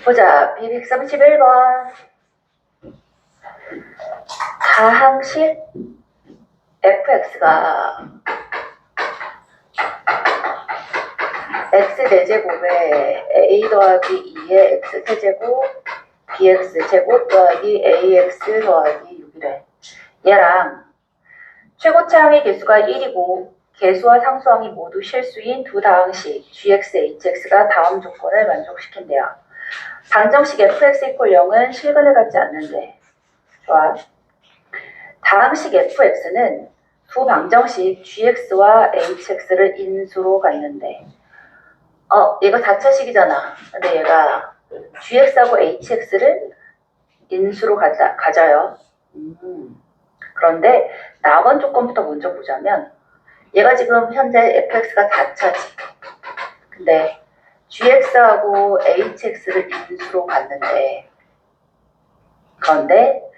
보자. 231번. 다항식 fx가 x4제곱에 a 더하기 2의 x세제곱 bx제곱 더하기 ax 더하기 6이래. 얘랑 최고차항의 개수가 1이고 개수와 상수항이 모두 실수인 두 다항식 gx, hx가 다음 조건을 만족시킨대요. 방정식 fx 이퀄 0은 실근을 갖지 않는데. 좋아. 다항식 fx는 두 방정식 gx와 hx를 인수로 갖는데 얘가 4차식이잖아. 근데 얘가 gx하고 hx를 인수로 가져요. 그런데 낙원 조건부터 먼저 보자면 얘가 지금 현재 fx가 4차식. 근데 gx하고 hx를 인수로 갔는데 그런데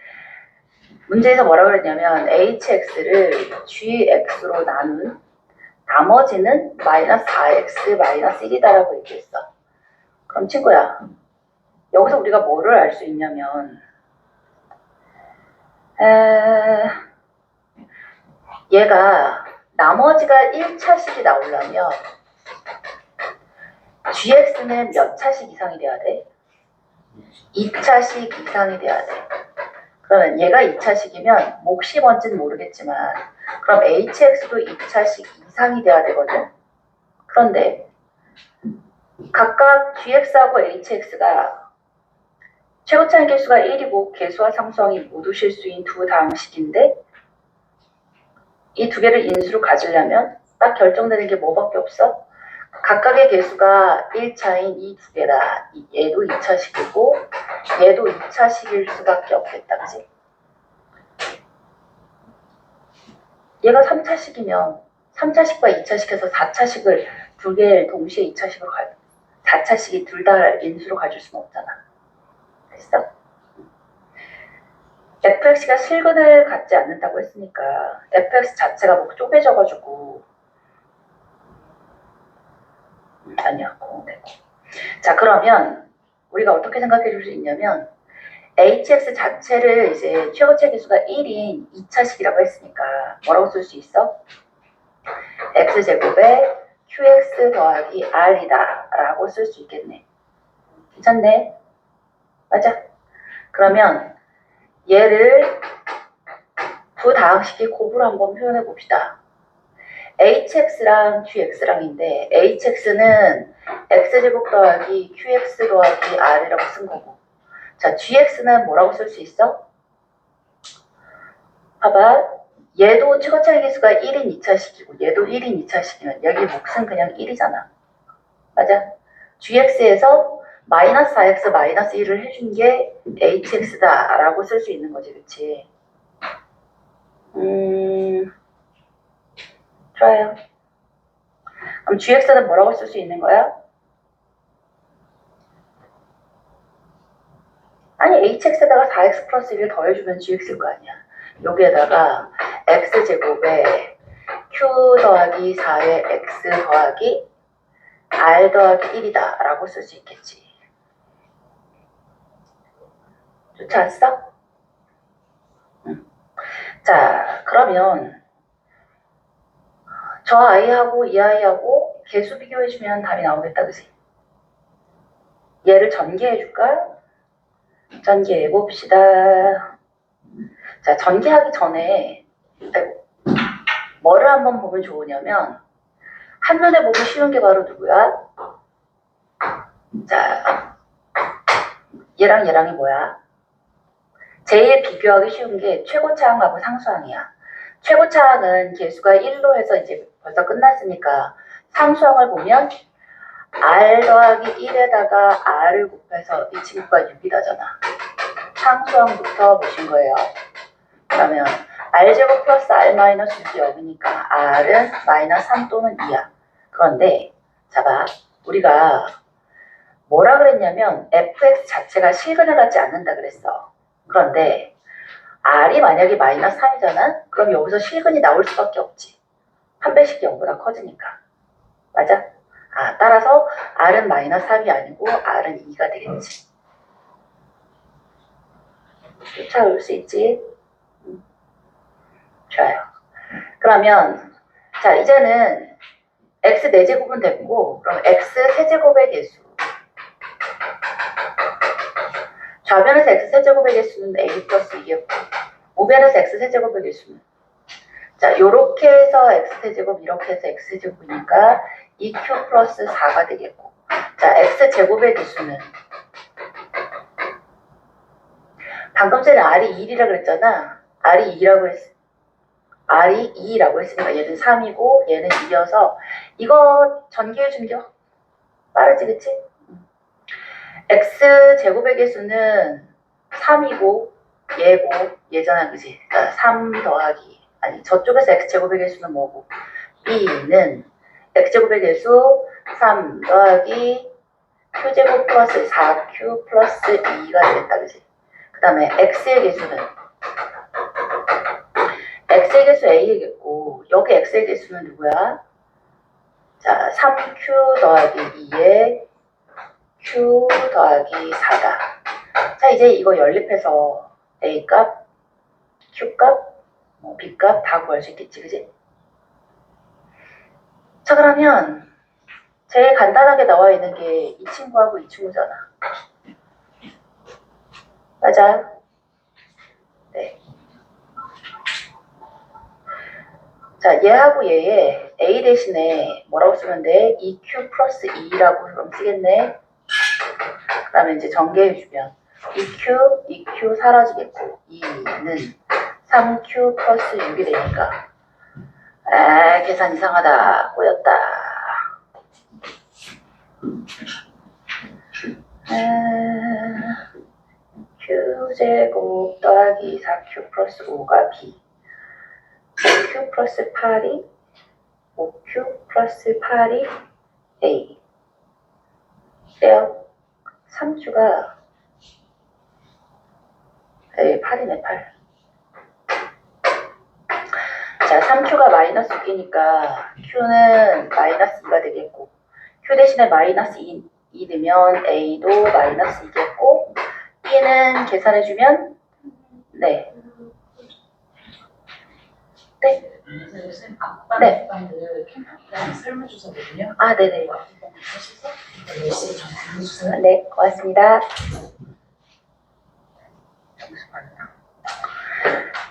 문제에서 뭐라 그랬냐면 hx를 gx로 나눈 나머지는 마이너스 4x 마이너스 1이다라고 얘기했어. 그럼 친구야, 여기서 우리가 뭐를 알 수 있냐면 얘가 나머지가 1차식이 나오려면 gx는 몇 차식 이상이 돼야 돼? 2차식 이상이 돼야 돼. 그러면 얘가 2차식이면 몫이 뭔지는 모르겠지만 그럼 hx도 2차식 이상이 돼야 되거든. 그런데 각각 gx하고 hx가 최고차항 개수가 1이고 개수와 상수항이 모두 실수인 두 다항식인데 이 두 개를 인수로 가지려면 딱 결정되는 게 뭐밖에 없어? 각각의 개수가 1차인 이 두 개다. 얘도 2차식이고 얘도 2차식일 수밖에 없겠다. 그치? 얘가 3차식이면 3차식과 2차식에서 4차식을 두 개를 동시에 2차식으로 4차식이 둘 다 인수로 가질 수는 없잖아. 됐어? fx가 실근을 갖지 않는다고 했으니까 fx 자체가 뭐 쪼개져가지고 아니야, 공되고. 자, 그러면 우리가 어떻게 생각해 줄 수 있냐면 hx 자체를 이제 최고차 개수가 1인 2차식이라고 했으니까 뭐라고 쓸 수 있어? x제곱에 qx 더하기 r이다 라고 쓸 수 있겠네. 괜찮네? 맞아. 그러면 얘를 두 다항식의 곱으로 한번 표현해 봅시다. hx랑 qx랑인데 hx는 x제곱 더하기 qx 더하기 r이라고 쓴 거고, 자 gx는 뭐라고 쓸 수 있어? 봐봐, 얘도 최고차의 개수가 1인 2차식이고 얘도 1인 2차식이면 여기 몫은 그냥 1이잖아. 맞아? gx에서 마이너스 4x 마이너스 1을 해준 게 hx다 라고 쓸 수 있는 거지. 그치? 좋아요. 그럼 gx는 뭐라고 쓸 수 있는 거야? 아니 hx에다가 4x 플러스 1을 더해주면 gx일 거 아니야. 여기에다가 x제곱에 q 더하기 4의 x 더하기 r 더하기 1이다 라고 쓸 수 있겠지. 좋지 않았어? 자, 그러면 저 아이하고 이 아이하고 개수 비교해주면 답이 나오겠다, 그치? 얘를 전개해줄까? 전개해봅시다. 자, 전개하기 전에 뭐를 한번 보면 좋으냐면 한눈에 보기 쉬운 게 바로 누구야? 자, 얘랑 얘랑이 뭐야? 제일 비교하기 쉬운 게 최고차항하고 상수항이야. 최고차항은 개수가 1로 해서 이제 벌써 끝났으니까 상수항을 보면 r 더하기 1에다가 r을 곱해서 이 친구가 6이다잖아. 상수항부터 보신 거예요. 그러면 r제곱 플러스 r 마이너스 6이 0이니까 r은 마이너스 3 또는 2야. 그런데 자봐, 우리가 뭐라 그랬냐면 fx 자체가 실근을 갖지 않는다 그랬어. 그런데 r이 만약에 마이너스 3이잖아? 그럼 여기서 실근이 나올 수밖에 없지. 한 배씩 0보다 커지니까. 맞아? 따라서 R은 마이너스 3이 아니고 R은 2가 되겠지. 쫓아올 수 있지? 좋아요. 그러면 자 이제는 x 4제곱은 됐고 그럼 x 세제곱의 개수 좌변에서 x 세제곱의 개수는 a 플러스 2겠고 우변에서 x 세제곱의 개수는 자 요렇게 해서 x 세제곱 이렇게 해서 x 세제곱이니까 2q 플러스 4가 되겠고 자 x 제곱의 개수는 방금 전에 r이 1이라 그랬잖아. r이 2라고 했어. r이 2라고 했으니까 얘는 3이고 얘는 2여서 이거 전개해 주는 게 빠르지 그치? x 제곱의 개수는 3이고 얘고 얘잖아 그치? 그러니까 3 더하기 아니 저쪽에서 x 제곱의 개수는 뭐고 b는 x 제곱의 개수 3 더하기 q제곱 플러스 4q 플러스 2가 되겠다 그치? 그 다음에 x의 개수는 x의 개수 a이겠고 여기 x의 개수는 누구야? 자 3q 더하기 2에 q 더하기 4다. 자 이제 이거 연립해서 a값, q값, b값 다 구할 수 있겠지 그지? 자 그러면 제일 간단하게 나와 있는 게 이 친구하고 이 친구잖아. 맞아? 네. 자, 얘하고 얘에 a 대신에 뭐라고 쓰면 돼? 2q 플러스 2라고 그럼 쓰겠네. 그러면 이제 전개해주면 2q 사라지겠고 2는 3q 플러스 6이 되니까 계산 이상하다. 꼬였다. q제곱 더하기 4q 플러스 5가 b 5q 플러스 8이 5q 플러스 8이 a 돼요. 3q가 8이네 8. 자 3q가 마이너스 6이니까 q는 마이너스 2가 되겠고 q 대신에 마이너스 2 넣으면 a도 마이너스 2겠고 b는 계산해주면 네. 네. 선생님 앞반 네. 뒷반을 캠프랑 설문 주소거든요. 네네. 하셔서 열심히 전달해주세요. 네, 고맙습니다.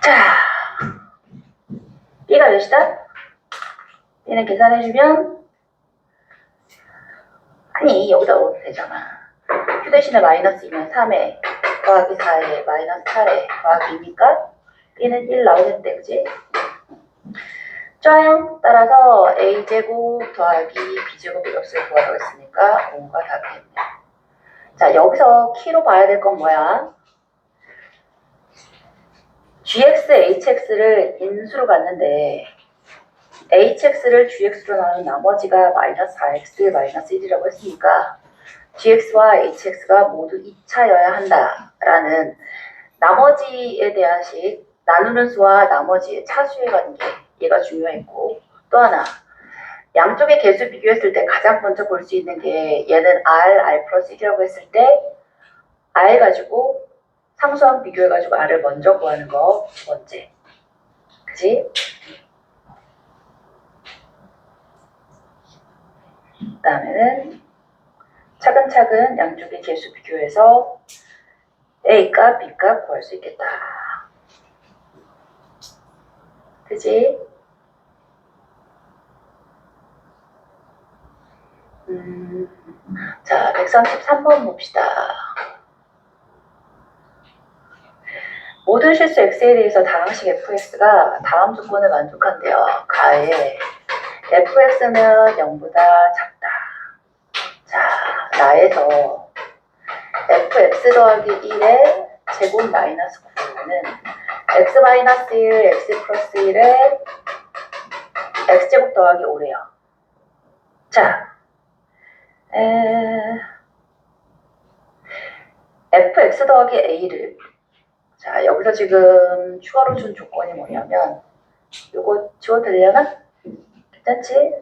자, b가 몇이다? b는 계산해주면 아니 여기다 넣어도 되잖아. q 대신에 마이너스 2면 3에 더하기 4에 마이너스 8에 더하기 2니까 b는 1 나오겠대 그지? 좋아요. 따라서 a제곱 더하기 b제곱의 값을 구하라고 했으니까 5가 답이겠네. 자 여기서 키로 봐야 될 건 뭐야? gx, hx를 인수로 봤는데 hx를 gx로 나눈 나머지가 마이너스 4x, 마이너스 1이라고 했으니까 gx와 hx가 모두 2차여야 한다라는 나머지에 대한 식, 나누는 수와 나머지의 차수의 관계 얘가 중요했고 또 하나 양쪽의 개수 비교했을 때 가장 먼저 볼 수 있는 게 얘는 r 플러스 1이라고 했을 때 r 가지고 상수항 비교해가지고 r을 먼저 구하는 거 두 번째 그치? 그 다음에는 차근차근 양쪽의 개수 비교해서 A값, B값 구할 수 있겠다. 그지? 자, 133번 봅시다. 모든 실수 x에 대해서 다항식 fx가 다음 조건을 만족한대요. 가에 fx는 0보다 작다. 자, 나에서 fx 더하기 1의 제곱 마이너스 9는 x 마이너스 1, x 플러스 1의 x제곱 더하기 5래요. 자, fx 더하기 a를 자, 여기서 지금 추가로 준 조건이 뭐냐면 요거 지워도 되려나? 괜찮지?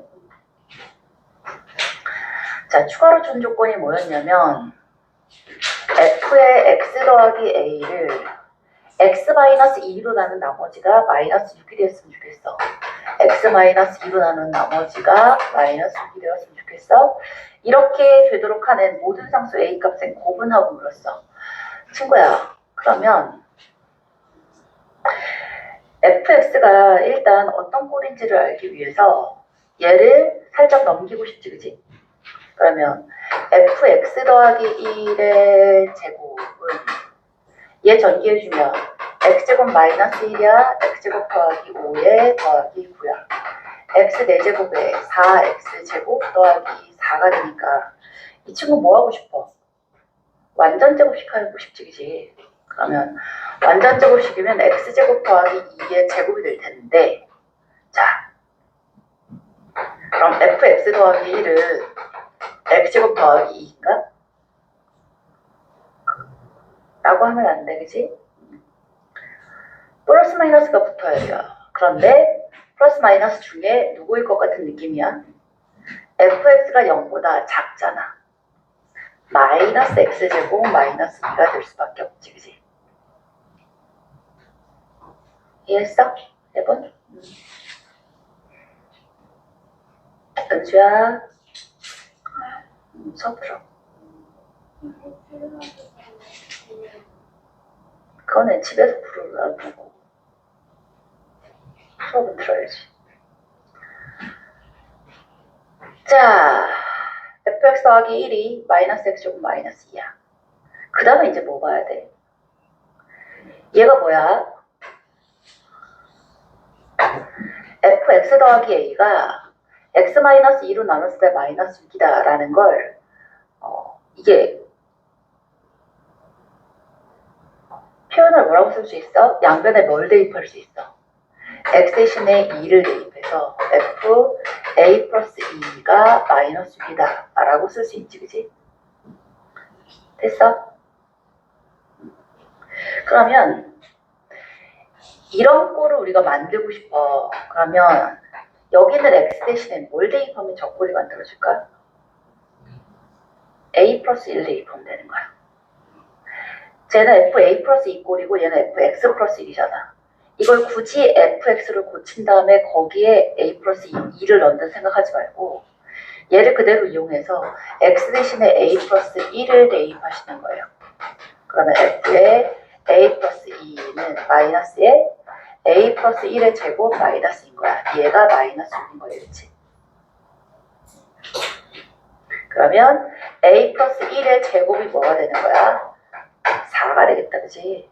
자, 추가로 준 조건이 뭐였냐면 f의 x 더하기 a를 x-2로 나눈 나머지가 -6이 되었으면 좋겠어. x-2로 나눈 나머지가 -6이 되었으면 좋겠어. 이렇게 되도록 하는 모든 상수 a 값은 고분하고 물었어. 친구야, 그러면 fx가 일단 어떤 꼴인지를 알기 위해서 얘를 살짝 넘기고 싶지, 그지? 그러면 fx 더하기 1의 제곱은 얘 전개해주면 x제곱 -1이야, x제곱 더하기 5에 더하기 9야. x 4제곱에 4x제곱 더하기 4가 되니까 이 친구 뭐 하고 싶어? 완전 제곱식 하고 싶지, 그지? 그러면 완전 제곱식이면 x제곱 더하기 2의 제곱이 될 텐데, 자, 그럼 fx 더하기 1은 x제곱 더하기 2인가? 라고 하면 안 돼, 그지? 플러스 마이너스가 붙어야 돼요. 그런데 플러스 마이너스 중에 누구일 것 같은 느낌이야? fx가 0보다 작잖아. 마이너스 x제곱 마이너스 2가 될 수밖에 없지, 그지? 이해했어? 1번? 은수야, 수업 들어. 그거는 집에서 부르는 거고 수업은 들어야지. 자, fx 더하기 1이 마이너스 x제곱 마이너스 2야. 그 다음에 이제 뭐 봐야 돼? 얘가 뭐야? fx 더하기 a가 x-2로 나눴을 때 마이너스 6이다 라는 걸 이게 표현을 뭐라고 쓸 수 있어? 양변에 뭘 대입할 수 있어? x 대신에 2를 대입해서 f a 플러스 2가 마이너스 6이다 라고 쓸 수 있지, 그지? 됐어? 그러면 이런 꼴을 우리가 만들고 싶어. 그러면 여기는 x 대신에 뭘 대입하면 저 꼴이 만들어질까? a 플러스 1 대입하면 되는 거야. 쟤는 fa 플러스 2 꼴이고 얘는 fx 플러스 1이잖아. 이걸 굳이 fx를 고친 다음에 거기에 a 플러스 2를 넣는다 생각하지 말고 얘를 그대로 이용해서 x 대신에 a 플러스 1을 대입하시는 거예요. 그러면 f의 a 플러스 2는 마이너스에 a 플러스 1의 제곱 마이너스인 거야. 얘가 마이너스 6인 거예요, 그치? 그러면 a 플러스 1의 제곱이 뭐가 되는 거야? 4가 되겠다, 그치?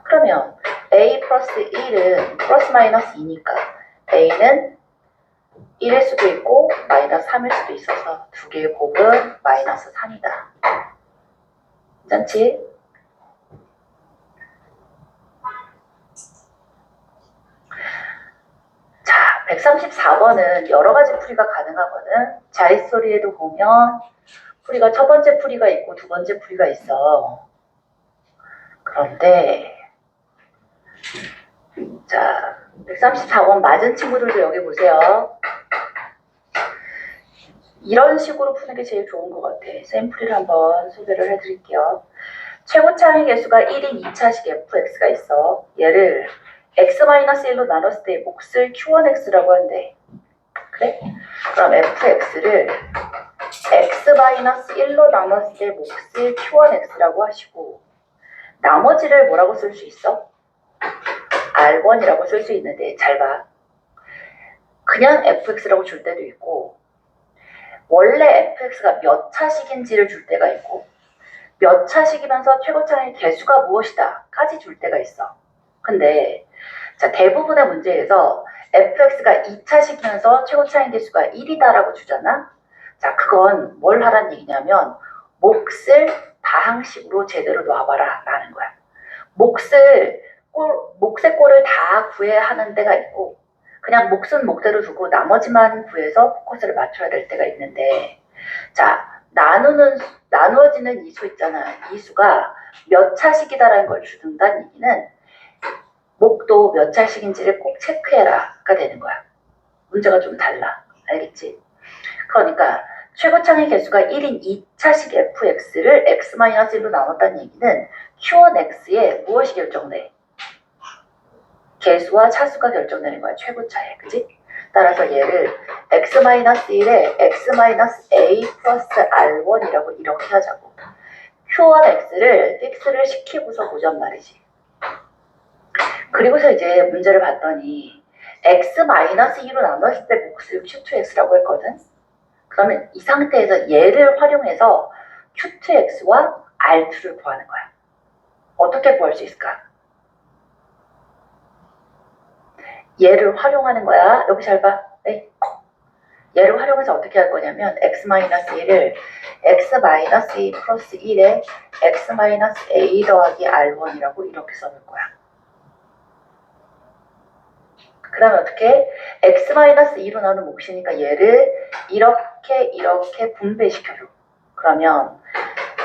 그러면 a 플러스 1은 플러스 마이너스 2니까 a는 1일 수도 있고 마이너스 3일 수도 있어서 두 개의 곱은 마이너스 3이다. 괜찮지? 자, 134번은 여러 가지 풀이가 가능하거든. 자릿소리에도 보면 풀이가 첫 번째 풀이가 있고 두 번째 풀이가 있어. 그런데 자, 134번 맞은 친구들도 여기 보세요. 이런 식으로 푸는 게 제일 좋은 것 같아. 샘플을 한번 소개를 해드릴게요. 최고차의 개수가 1인 2차식 fx가 있어. 얘를 x-1로 나눴을 때 몫을 q1x라고 한대. 그래? 그럼 fx를 x-1로 나눴을 때 몫을 q1x라고 하시고 나머지를 뭐라고 쓸 수 있어? r1이라고 쓸 수 있는데 잘 봐. 그냥 fx라고 줄 때도 있고 원래 fx가 몇 차식인지를 줄 때가 있고 몇 차식이면서 최고차의 개수가 무엇이다 까지 줄 때가 있어. 근데 자, 대부분의 문제에서 fx가 2차식이면서 최고차의 개수가 1이다 라고 주잖아. 자, 그건 뭘 하라는 얘기냐면 몫을 다항식으로 제대로 놔봐라 라는 거야. 몫의 꼴을 다 구해야 하는 데가 있고 그냥 몫은 몫대로 두고 나머지만 구해서 포커스를 맞춰야 될 때가 있는데, 자, 나누어지는 이 수 있잖아. 이 수가 몇 차식이다라는 걸 주둔다는 얘기는 몫도 몇 차식인지를 꼭 체크해라가 되는 거야. 문제가 좀 달라. 알겠지? 그러니까 최고창의 개수가 1인 2차식 fx를 x-1로 나눴다는 얘기는 q1x에 무엇이 결정돼? 개수와 차수가 결정되는 거야. 최고차에. 그지? 따라서 얘를 x-1에 x-a 플러스 r1이라고 이렇게 하자고. q1x를 픽스를 시키고서 보잔 말이지. 그리고서 이제 문제를 봤더니 x-2로 나눴을 때 몫을 q2x라고 했거든. 그러면 이 상태에서 얘를 활용해서 q2x와 r2를 구하는 거야. 어떻게 구할 수 있을까? 얘를 활용하는 거야. 여기 잘 봐. 네. 얘를 활용해서 어떻게 할 거냐면 x-1을 x-a 플러스 1에 x-a 더하기 r1이라고 이렇게 써놓을 거야. 그 다음에 어떻게? x-2로 나눈 몫이니까 얘를 이렇게 분배시켜줘. 그러면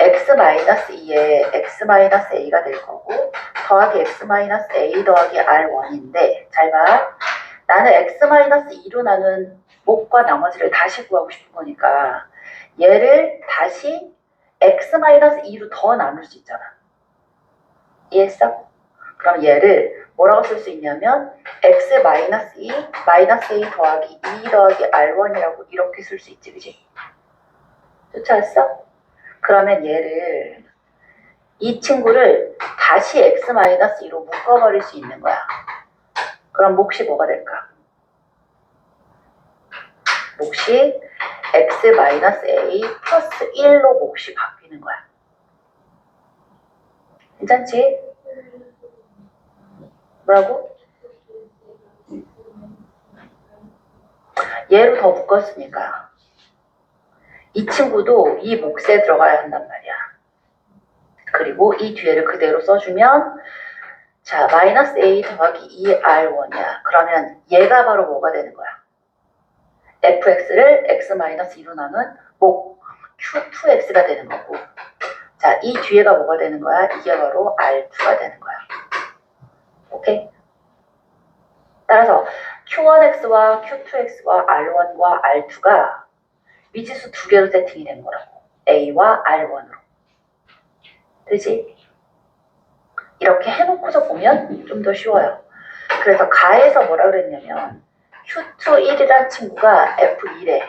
x-2에 x-a가 될 거고 더하기 x-a 더하기 r1인데 잘 봐. 나는 x-2로 나눈 몫과 나머지를 다시 구하고 싶은 거니까 얘를 다시 x-2로 더 나눌 수 있잖아. 이해했어? 그럼 얘를 뭐라고 쓸 수 있냐면 x-2 a 더하기 2 더하기 r1이라고 이렇게 쓸 수 있지. 그지? 쫓아왔어? 그러면 얘를 이 친구를 다시 x-2로 묶어버릴 수 있는 거야. 그럼 몫이 뭐가 될까? 몫이 x-a 플러스 1로 몫이 바뀌는 거야. 괜찮지? 뭐라고? 얘로 더 묶었으니까 이 친구도 이 몫에 들어가야 한단 말이야. 그리고 이 뒤에를 그대로 써주면 자, 마이너스 a 더하기 2r1이야. 그러면 얘가 바로 뭐가 되는 거야? fx를 x-2로 나눈 목 q2x가 되는 거고 자, 이 뒤에가 뭐가 되는 거야? 이게 바로 r2가 되는 거야. 오케이? 따라서 q1x와 q2x와 r1과 r2가 미지수 두 개로 세팅이 된 거라고. a와 r1으로. 되지? 이렇게 해놓고서 보면 좀 더 쉬워요. 그래서 가에서 뭐라 그랬냐면 q2 1이란 친구가 f1에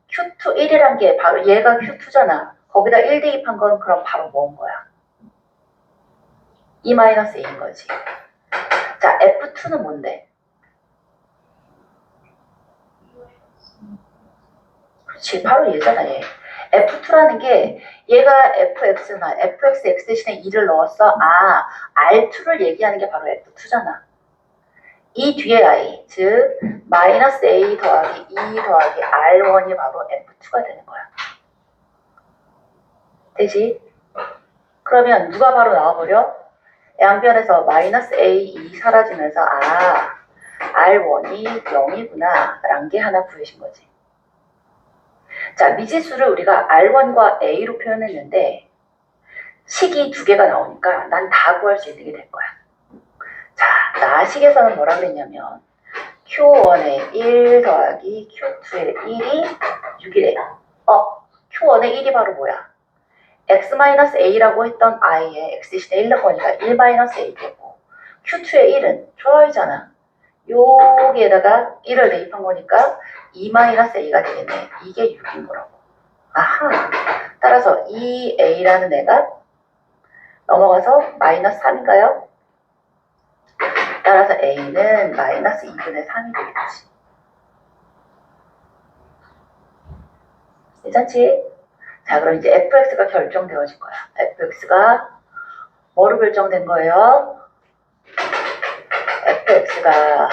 q2 1이란 게 바로 얘가 q2잖아. 거기다 1 대입한 건 그럼 바로 뭐인 거야? E-a인 거지. 자, f2는 뭔데? 그렇지, 바로 얘잖아, 얘. F2라는 게 얘가 fx나 fx 대신에 2를 넣었어. 아, R2를 얘기하는 게 바로 F2잖아. 이 뒤에 i, 즉 마이너스 a 더하기 2 더하기 r1이 바로 F2가 되는 거야. 되지? 그러면 누가 바로 나와버려? 양변에서 마이너스 a, 2 사라지면서 아, r1이 0이구나 라는 게 하나 구해진 거지. 자, 미지수를 우리가 R1과 A로 표현했는데 식이 두 개가 나오니까 난 다 구할 수 있는 게 될 거야. 자, 나식에서는 뭐라 그랬냐면 Q1에 1 더하기 Q2에 1이 6이래. Q1에 1이 바로 뭐야? X-A라고 했던 i에 X 대신에 1 넣으니까 1-A 되고 Q2에 1은 초라이잖아. 여기에다가 1을 대입한 거니까 2-A가 되겠네. 이게 6인 거라고. 아하. 따라서 2A라는 애가 넘어가서 마이너스 3인가요? 따라서 A는 마이너스 2분의 3이 되겠지. 괜찮지? 자, 그럼 이제 fx가 결정되어진 거야. fx가 뭐로 결정된 거예요? fx가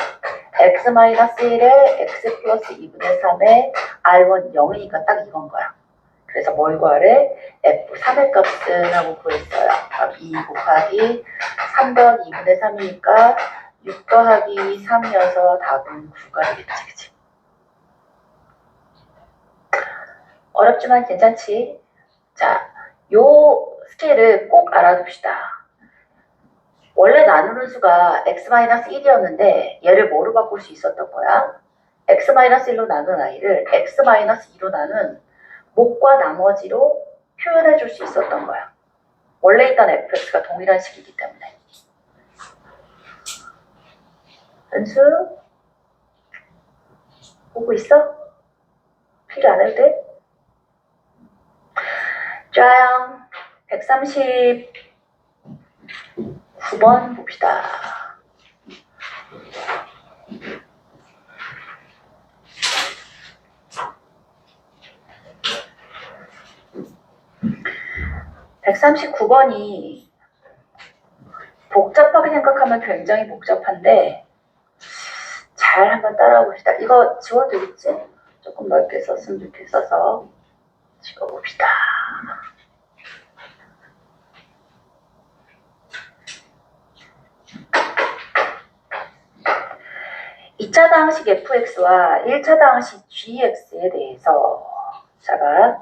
x-1에 x 플러스 2분의 3에 r1 0이니까 딱 이건 거야. 그래서 뭘 구하래? f3의 값은 하고 구했어요. 그럼 2 곱하기 3 더하기 2분의 3이니까 6 더하기 3이어서 답은 9가 되겠지. 그치? 어렵지만 괜찮지? 자, 요 스케일을 꼭 알아둡시다. 원래 나누는 수가 x-1이었는데 얘를 뭐로 바꿀 수 있었던 거야? x-1로 나눈 i를 x-2로 나눈 목과 나머지로 표현해 줄 수 있었던 거야. 원래 있던 fx가 동일한 식이기 때문에. 은수? 보고 있어? 필요 안 해도 돼? 짜양 139번 봅시다. (139번이) 복잡하게 생각하면 굉장히 복잡한데 잘 한번 따라와 봅시다. 이거 지워도 되겠지? 조금 넓게 썼으면 좋겠어서 지워봅시다. 2차 방식 fx와 1차 방식 gx에 대해서 자 봐.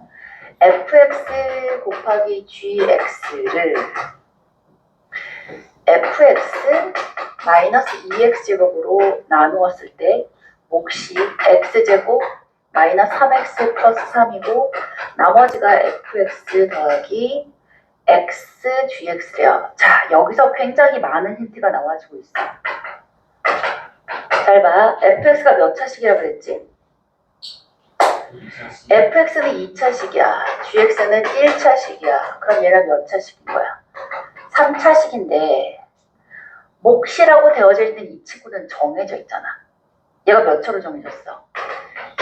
fx 곱하기 gx를 fx 마이너스 2x제곱으로 나누었을 때 몫이 x제곱 마이너스 3x 플러스 3이고 나머지가 fx 더하기 x gx래요. 자, 여기서 굉장히 많은 힌트가 나와주고 있어. 잘 봐. fx가 몇 차식이라고 그랬지? fx는 2차식이야. gx는 1차식이야. 그럼 얘랑 몇 차식인 거야? 3차식인데 몫이라고 되어져 있는 이 친구는 정해져 있잖아. 얘가 몇 차로 정해졌어?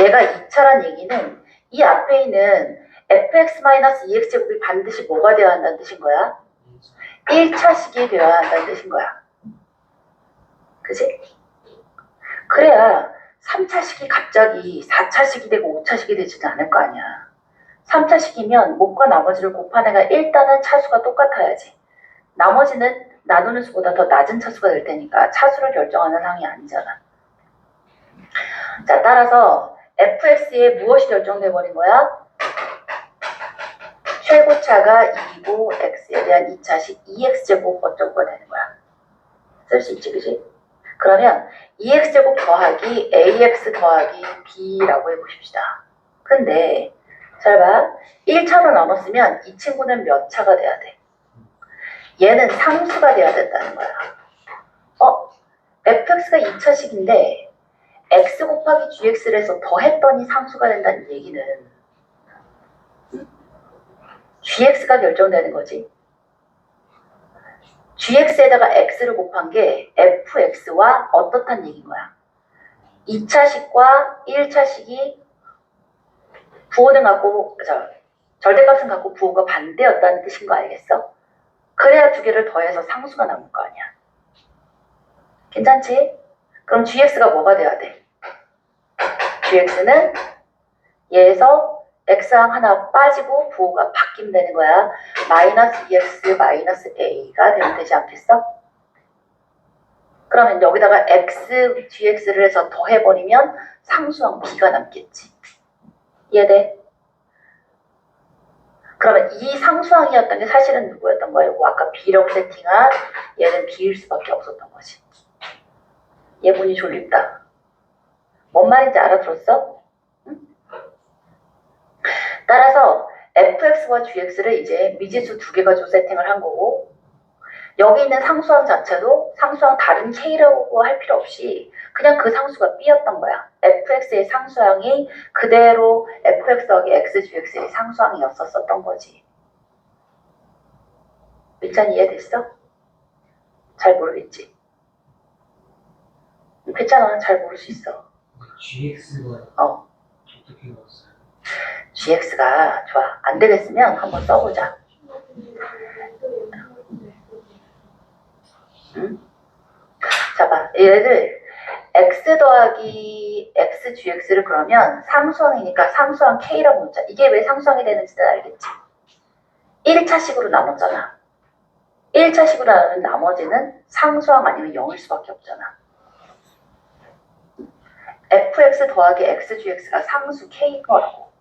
얘가 2차란 얘기는 이 앞에 있는 fx-2x제곱이 반드시 뭐가 되어야 한다는 뜻인 거야? 1차식이 되어야 한다는 뜻인 거야. 그치? 그래야 3차식이 갑자기 4차식이 되고 5차식이 되지는 않을 거 아니야. 3차식이면 몫과 나머지를 곱한 애가 일단은 차수가 똑같아야지. 나머지는 나누는 수보다 더 낮은 차수가 될 테니까 차수를 결정하는 항이 아니잖아. 자, 따라서 fx에 무엇이 결정돼 버린 거야? 최고차가 2고 x에 대한 2차식 2x제곱 어쩌고가 되는 거야. 쓸 수 있지, 그지? 그러면 2x제곱 더하기 ax 더하기 b라고 해보십시다. 근데 잘 봐. 1차로 나눴으면 이 친구는 몇 차가 돼야 돼? 얘는 상수가 돼야 된다는 거야. fx가 2차식인데 x 곱하기 gx를 해서 더했더니 상수가 된다는 얘기는 gx가 결정되는 거지. gx에다가 x를 곱한 게 fx와 어떻단 얘기인 거야. 2차식과 1차식이 부호는 갖고 절대값은 갖고 부호가 반대였다는 뜻인 거 알겠어? 그래야 두 개를 더해서 상수가 남을 거 아니야. 괜찮지? 그럼 gx가 뭐가 돼야 돼? gx는 얘에서 x항 하나 빠지고 부호가 바뀌면 되는 거야. 마이너스 2x 마이너스 a가 되면 되지 않겠어? 그러면 여기다가 x, gx를 해서 더해버리면 상수항 b가 남겠지. 이해돼? 그러면 이 상수항이었던 게 사실은 누구였던 거예요? 아까 b라고 세팅한 얘는 b일 수밖에 없었던 거지. 얘분이 졸립다. 뭔 말인지 알아들었어? 응? 따라서 fx와 gx를 이제 미지수 두 개 가지고 세팅을 한 거고 여기 있는 상수항 자체도 상수항 다른 k라고 할 필요 없이 그냥 그 상수가 b였던 거야. fx의 상수항이 그대로 fx 더하기 x, gx의 상수항이었었던 거지. 밑잔 이해됐어? 잘 모르겠지? 괜찮아. 잘 모를 수 있어. GX가 어떻게 나왔어요? gx가 좋아. 안 되겠으면 한번 써보자. 응? 자 봐. 얘를 x 더하기 x gx를 그러면 상수항이니까 상수항 k라고 놓자. 이게 왜 상수항이 되는지는 알겠지? 1차식으로 나눴잖아. 1차식으로 나누면 나머지는 상수항 아니면 0일 수밖에 없잖아. fx 더하기 x gx가 상수 k인 거라고.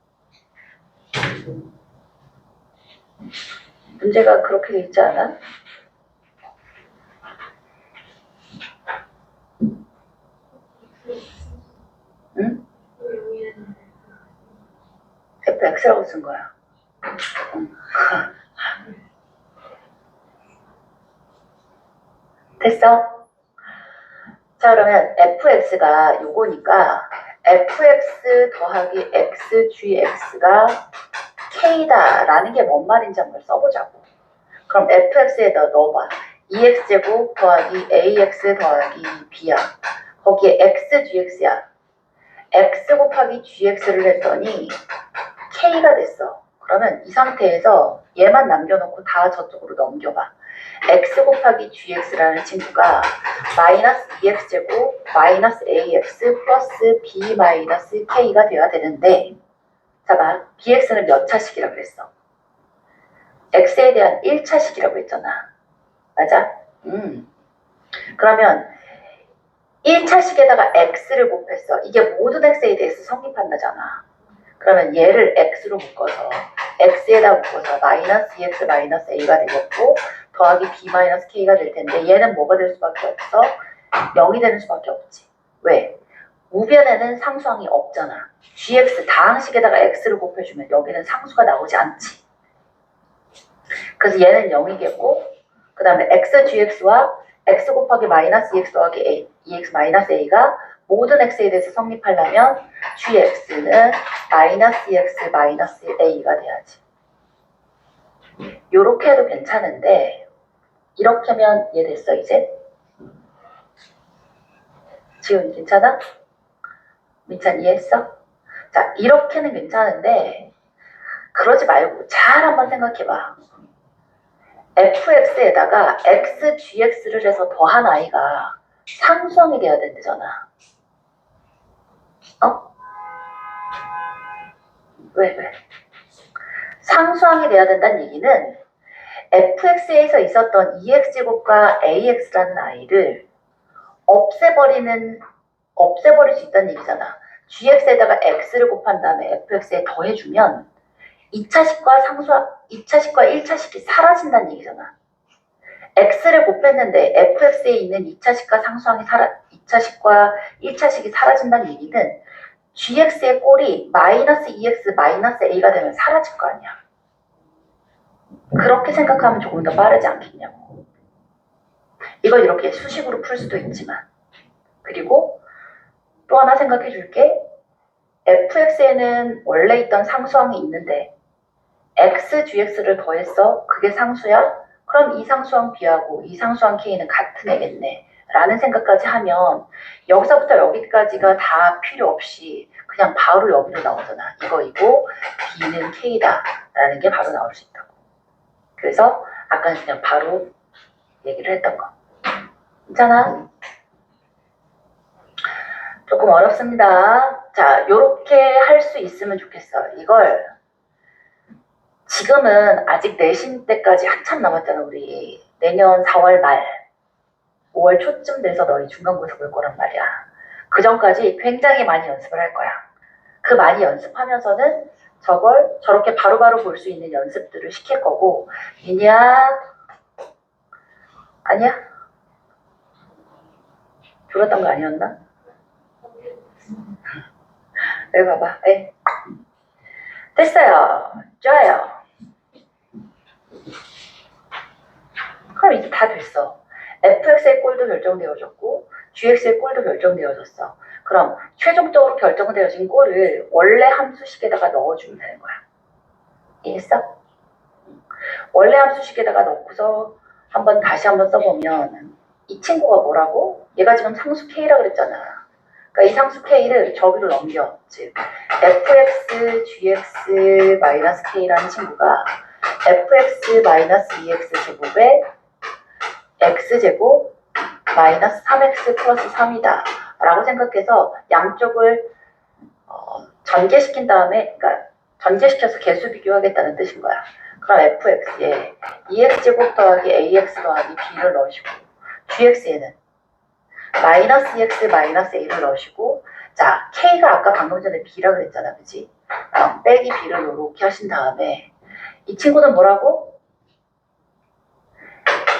문제가 그렇게 돼 있지 않아? 응? fx라고 쓴 거야. 됐어? 자, 그러면 fx가 요거니까 fx 더하기 xgx가 k다라는 게 뭔 말인지 한번 써보자고. 그럼 fx에다 넣어봐. 2x제곱 더하기 ax 더하기 b야. 거기에 xgx야. x 곱하기 gx를 했더니 k가 됐어. 그러면 이 상태에서 얘만 남겨놓고 다 저쪽으로 넘겨봐. x 곱하기 gx라는 친구가 마이너스 2x제곱 마이너스 ax 플러스 b 마이너스 k가 돼야 되는데, 자 봐, bx는 몇 차식이라고 그랬어? x에 대한 1차식이라고 했잖아. 맞아? 그러면 1차식에다가 x를 곱했어. 이게 모든 x에 대해서 성립한다잖아. 그러면 얘를 x로 묶어서 x에다 묶어서 마이너스 2x 마이너스 a가 되겠고 더하기 b 마이너스 k가 될 텐데, 얘는 뭐가 될 수밖에 없어? 0이 되는 수밖에 없지. 왜? 우변에는 상수항이 없잖아. gx 다항식에다가 x를 곱해주면 여기는 상수가 나오지 않지. 그래서 얘는 0이겠고, 그 다음에 xgx와 x 곱하기 마이너스 2x 더하기 a, 2x 마이너스 a가 모든 x에 대해서 성립하려면 gx는 마이너스 2x 마이너스 a가 돼야지. 요렇게 해도 괜찮은데, 이렇게 하면 얘 됐어 이제? 지훈 괜찮아? 민찬 이해했어? 자, 이렇게는 괜찮은데 그러지 말고 잘 한번 생각해봐. fx에다가 xgx를 해서 더한 i가 상수항이 돼야 된다잖아. 어? 왜? 상수항이 돼야 된다는 얘기는 fx에서 있었던 2x제곱과 ax라는 i를 없애버릴 수 있다는 얘기잖아. gx에다가 x를 곱한 다음에 fx에 더해주면 2차식과 1차식이 사라진다는 얘기잖아. x를 곱했는데 fx에 있는 2차식과 2차식과 1차식이 사라진다는 얘기는 gx의 꼴이 마이너스 2x 마이너스 a가 되면 사라질 거 아니야. 그렇게 생각하면 조금 더 빠르지 않겠냐고. 이걸 이렇게 수식으로 풀 수도 있지만. 그리고 또 하나 생각해 줄게. fx에는 원래 있던 상수항이 있는데 xgx를 더했어. 그게 상수야? 그럼 이 상수항 b하고 이 상수항 k는 같은 애겠네 라는 생각까지 하면 여기서부터 여기까지가 다 필요 없이 그냥 바로 여기로 나오잖아. 이거이고 b는 k다 라는 게 바로 나올 수 있다고. 그래서 아까는 그냥 바로 얘기를 했던 거. 괜찮아? 조금 어렵습니다. 자, 요렇게 할 수 있으면 좋겠어. 이걸 지금은 아직 내신 때까지 한참 남았잖아. 우리 내년 4월 말 5월 초쯤 돼서 너희 중간고사 볼 거란 말이야. 그 전까지 굉장히 많이 연습을 할 거야. 그 많이 연습하면서는 저걸 저렇게 바로바로 볼 수 있는 연습들을 시킬 거고. 미니야? 아니야? 졸았던 거 아니었나? 여기 봐봐. 네. 됐어요. 좋아요. 그럼 이제 다 됐어. fx의 꼴도 결정되어졌고 gx의 꼴도 결정되어졌어. 그럼 최종적으로 결정되어진 꼴을 원래 함수식에다가 넣어주면 되는 거야. 이해했어? 원래 함수식에다가 넣고서 다시 한번 써보면 이 친구가 뭐라고? 얘가 지금 상수 k라 그랬잖아. 그러니까 이 상수 k를 저기로 넘겨. 즉 fx gx 마이너스 k라는 친구가 fx 마이너스 2x 제곱에 x제곱 마이너스 3x 플러스 3이다 라고 생각해서 양쪽을 전개시킨 다음에, 그러니까 전개시켜서 개수 비교하겠다는 뜻인 거야. 그럼 fx에 2x제곱 더하기 ax 더하기 b를 넣으시고 gx에는 마이너스 2x 마이너스 a를 넣으시고, 자, k가 아까 방금 전에 b라 그랬잖아. 그치? 빼기 b를 이렇게 하신 다음에 이 친구는 뭐라고?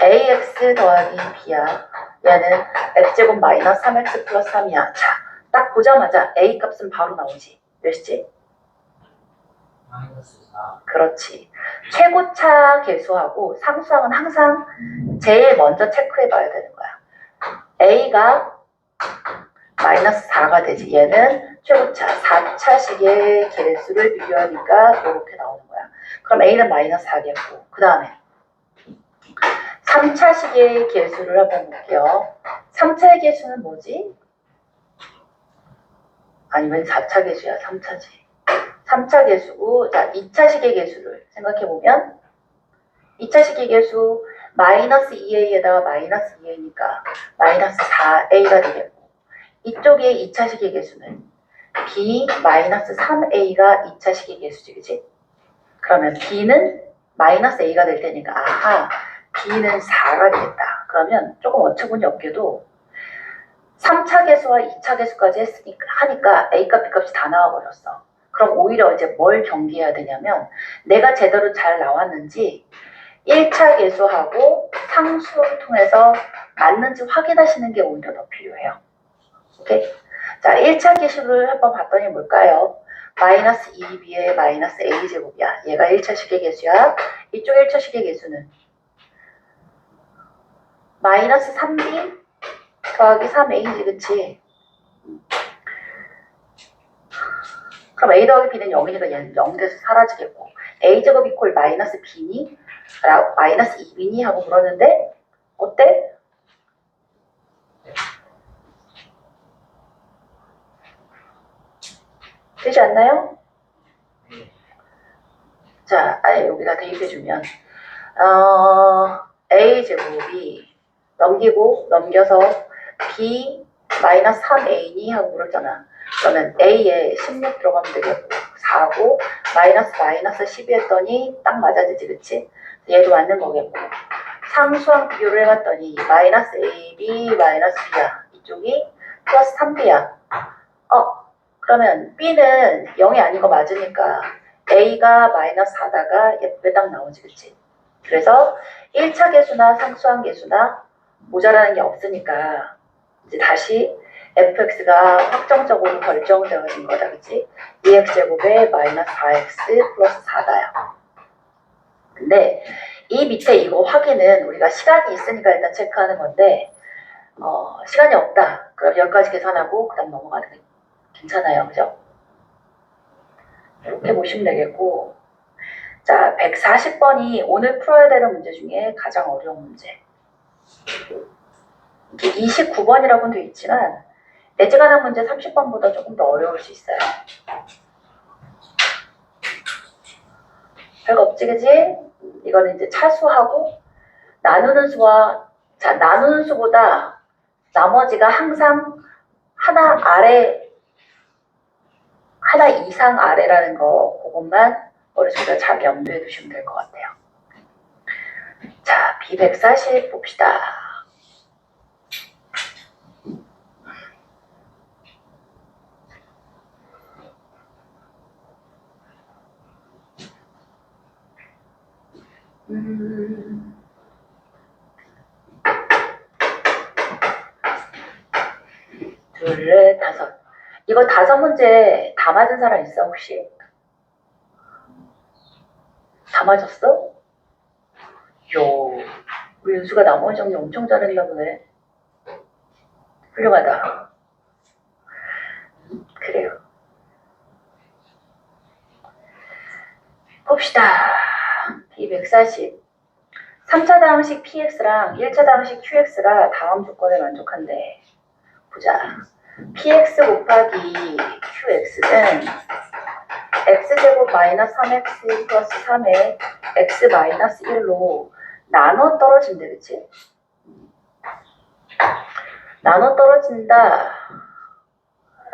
ax 더하기 b야. 얘는 x제곱 마이너스 3x 플러스 3이야. 자, 딱 보자마자 a 값은 바로 나오지. 몇이지? 마이너스 4. 그렇지. 최고차 계수하고 상수항은 항상 제일 먼저 체크해 봐야 되는 거야. A가 마이너스 4가 되지. 얘는 최고차 4차식의 개수를 비교하니까 이렇게 나오는 거야. 그럼 A는 마이너스 4겠고, 그 다음에 3차식의 개수를 한번 볼게요. 3차의 개수는 뭐지? 아니면 4차 개수야, 3차지. 3차 개수고, 자, 2차식의 개수를 생각해보면 2차식의 개수 마이너스 2a에다가 마이너스 2a니까 마이너스 4a가 되겠고, 이쪽에 2차식의 개수는 b 마이너스 3a가 2차식의 개수지, 그치? 그러면 b는 마이너스 a가 될 테니까, 아하, b는 4가 되겠다. 그러면 조금 어처구니 없게도 3차 개수와 2차 개수까지 하니까 a 값, b 값이 다 나와버렸어. 그럼 오히려 이제 뭘 경계해야 되냐면, 내가 제대로 잘 나왔는지 1차 개수하고 상수를 통해서 맞는지 확인하시는 게 오히려 더 필요해요. 오케이? 자, 1차 개수를 한번 봤더니 뭘까요? 마이너스 2b의 마이너스 a제곱이야. 얘가 1차식의 개수야. 이쪽 1차식의 개수는 마이너스 3b 더하기 3a지, 그치? 그럼 a 더하기 b는 0이니까 얘는 0돼서 사라지겠고, a제곱 이퀄 마이너스 b니? 마이너스 2b니? 하고 물었는데 어때? 되지 않나요? 자, 여기다 대입해주면 a제곱이 넘겨서 b 마이너스 3a니? 하고 물었잖아. 그러면 a에 16 들어가면 되겠고, 4고 마이너스 12 했더니 딱 맞아지지, 그치? 얘도 맞는 거겠고, 상수항 비교를 해봤더니 마이너스 ab 마이너스 b야. 이쪽이 플러스 3b야. 그러면 b는 0이 아닌 거 맞으니까 a가 마이너스 4다가 예쁘게 딱 나오지, 그치? 그래서 1차 개수나 상수항 개수나 모자라는 게 없으니까 이제 다시 fx가 확정적으로 결정되어진 거다, 그치? 2x제곱에 마이너스 4x 플러스 4다야. 근데 이 밑에 이거 확인은 우리가 시간이 있으니까 일단 체크하는 건데, 시간이 없다. 그럼 여기까지 계산하고 그 다음 넘어가는 게 괜찮아요, 그죠? 이렇게 보시면 되겠고, 자, 140번이 오늘 풀어야 되는 문제 중에 가장 어려운 문제. 이게 29번이라고는 돼 있지만 예지가능 문제 30번보다 조금 더 어려울 수 있어요. 별거 없지, 그지? 이거는 이제 차수하고 나누는 수와, 자, 나누는 수보다 나머지가 항상 하나 이상 아래라는 거, 그것만 머릿속에 잘 염두에 두시면 될 것 같아요. 자, B140 봅시다. 둘, 넷, 다섯. 이거 5문제 다 맞은 사람 있어, 혹시? 다 맞았어? 요, 우리 윤수가 나머지 정리 엄청 잘했나 보네. 훌륭하다. 그래요. 봅시다. B140. 3차 다항식 px랑 1차 다항식 qx가 다음 조건에 만족한대. 보자. px 곱하기 qx는 x제곱 마이너스 3x 플러스 3에 x 마이너스 1로 나눠 떨어진대, 그치? 나눠 떨어진다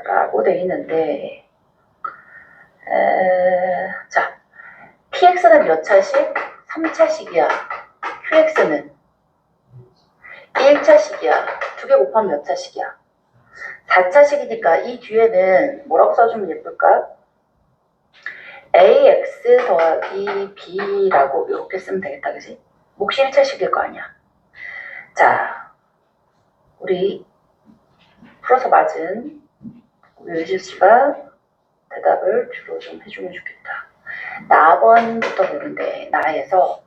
라고 돼 있는데, 자, px는 몇 차식? 3차식이야. qx는 1차식이야. 2개 곱하면 몇 차식이야? 4차식이니까 이 뒤에는 뭐라고 써주면 예쁠까? ax 더하기 b라고 이렇게 쓰면 되겠다, 그지? 몫이 1차식일 거 아니야. 자, 우리 풀어서 맞은 우리 의지씨가 대답을 주로 좀 해주면 좋겠다. 나번부터 보는데 나에서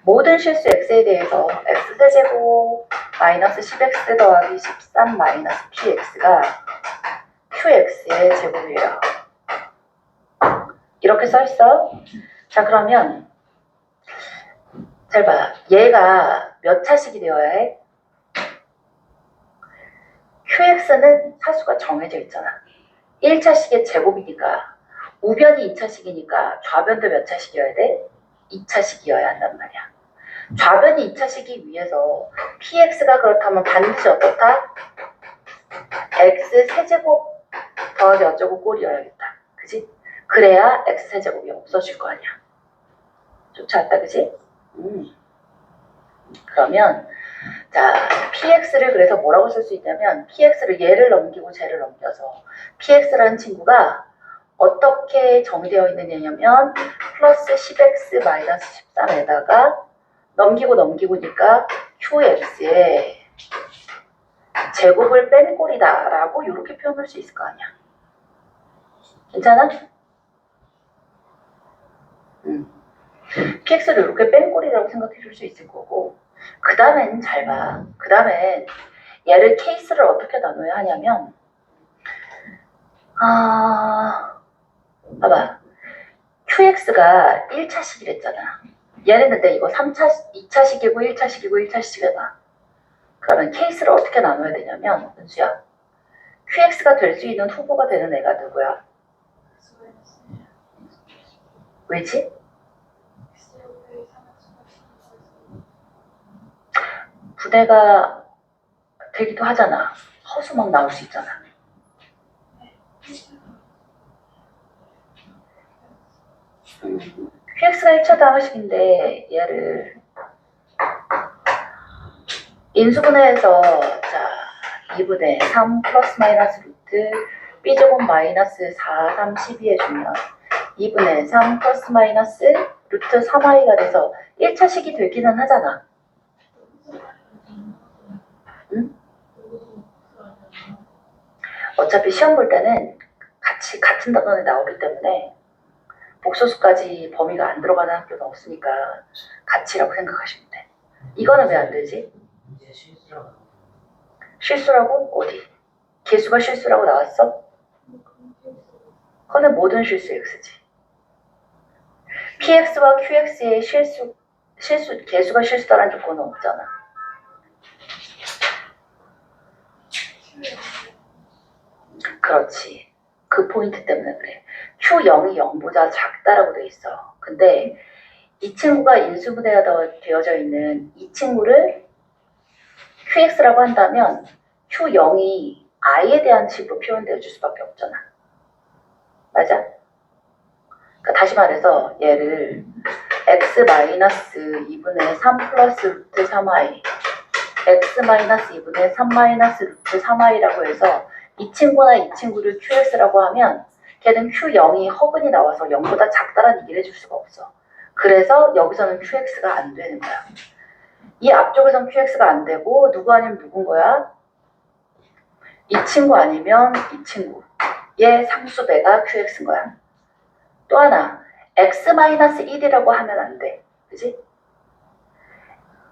모든 실수 x에 대해서 x세제곱 마이너스 10x 더하기 13 마이너스 px가 qx의 제곱이에요. 이렇게 써있어. 자, 그러면 잘 봐. 얘가 몇 차식이 되어야 해? qx는 사수가 정해져 있잖아. 1차식의 제곱이니까 우변이 2차식이니까 좌변도 몇 차식이어야 돼? 2차식이어야 한단 말이야. 좌변이 2차식이 위해서 px가 그렇다면 반드시 어떻다? x 세제곱 더하기 어쩌고 꼴이어야겠다. 그지? 그래야 x 세제곱이 없어질 거 아니야. 쫓아왔다, 그지? 그러면 자, px를 그래서 뭐라고 쓸 수 있냐면 px를 얘를 넘기고 쟤를 넘겨서 px라는 친구가 어떻게 정의되어 있느냐면 플러스 10x 마이너스 13에다가 넘기고니까 qx의 제곱을 뺀 꼴이다 라고 이렇게 표현할 수 있을 거 아니야. 괜찮아? px를 이렇게 뺀 꼴이라고 생각해 줄 수 있을 거고, 그 다음엔 잘 봐. 그 다음엔 얘를 케이스를 어떻게 나눠야 하냐면 봐봐. qx가 1차식이랬잖아. 얘는 근데 이거 2차식이고 1차식이고 1차식이잖아. 그러면 케이스를 어떻게 나눠야 되냐면 은수야, qx가 될 수 있는 후보가 되는 애가 누구야? 왜지? 분해가 되기도 하잖아. 허수 막 나올 수 있잖아. qx가 1차 방식인데 얘를 인수분해해서 자 2분의 3 플러스 마이너스 루트 b제곱 마이너스 4, 3, 12 해주면 2분의 3 플러스 마이너스 루트 3i가 돼서 1차식이 되기는 하잖아. 응? 어차피 시험 볼 때는 같은 단원에 나오기 때문에 복소수까지 범위가 안 들어가는 학교는 없으니까 같이라고 생각하시면 돼. 이거는 왜 안 되지? 이제 실수라고. 실수라고? 어디? 개수가 실수라고 나왔어? 그거는 모든 실수 x지. px와 qx의 개수가 실수다라는 조건은 없잖아. 그렇지. 그 포인트 때문에 그래. Q0이 0보다 작다라고 돼 있어. 근데 이 친구가 인수분해가 되어져 있는 이 친구를 QX라고 한다면 Q0이 I에 대한 식으로 표현되어 줄 수밖에 없잖아. 맞아? 그러니까 다시 말해서 얘를 x-2분의 3 플러스 루트 3i x-2분의 3 마이너스 루트 3i라고 해서 이 친구나 이 친구를 QX라고 하면 걔는 Q0이 허근이 나와서 0보다 작다라는 얘기를 해줄 수가 없어. 그래서 여기서는 QX가 안 되는 거야. 이 앞쪽에선 QX가 안 되고 누구 아니면 누군 거야? 이 친구 아니면 이 친구. 얘 상수배가 QX인 거야. 또 하나 X-1이라고 하면 안 돼. 그지?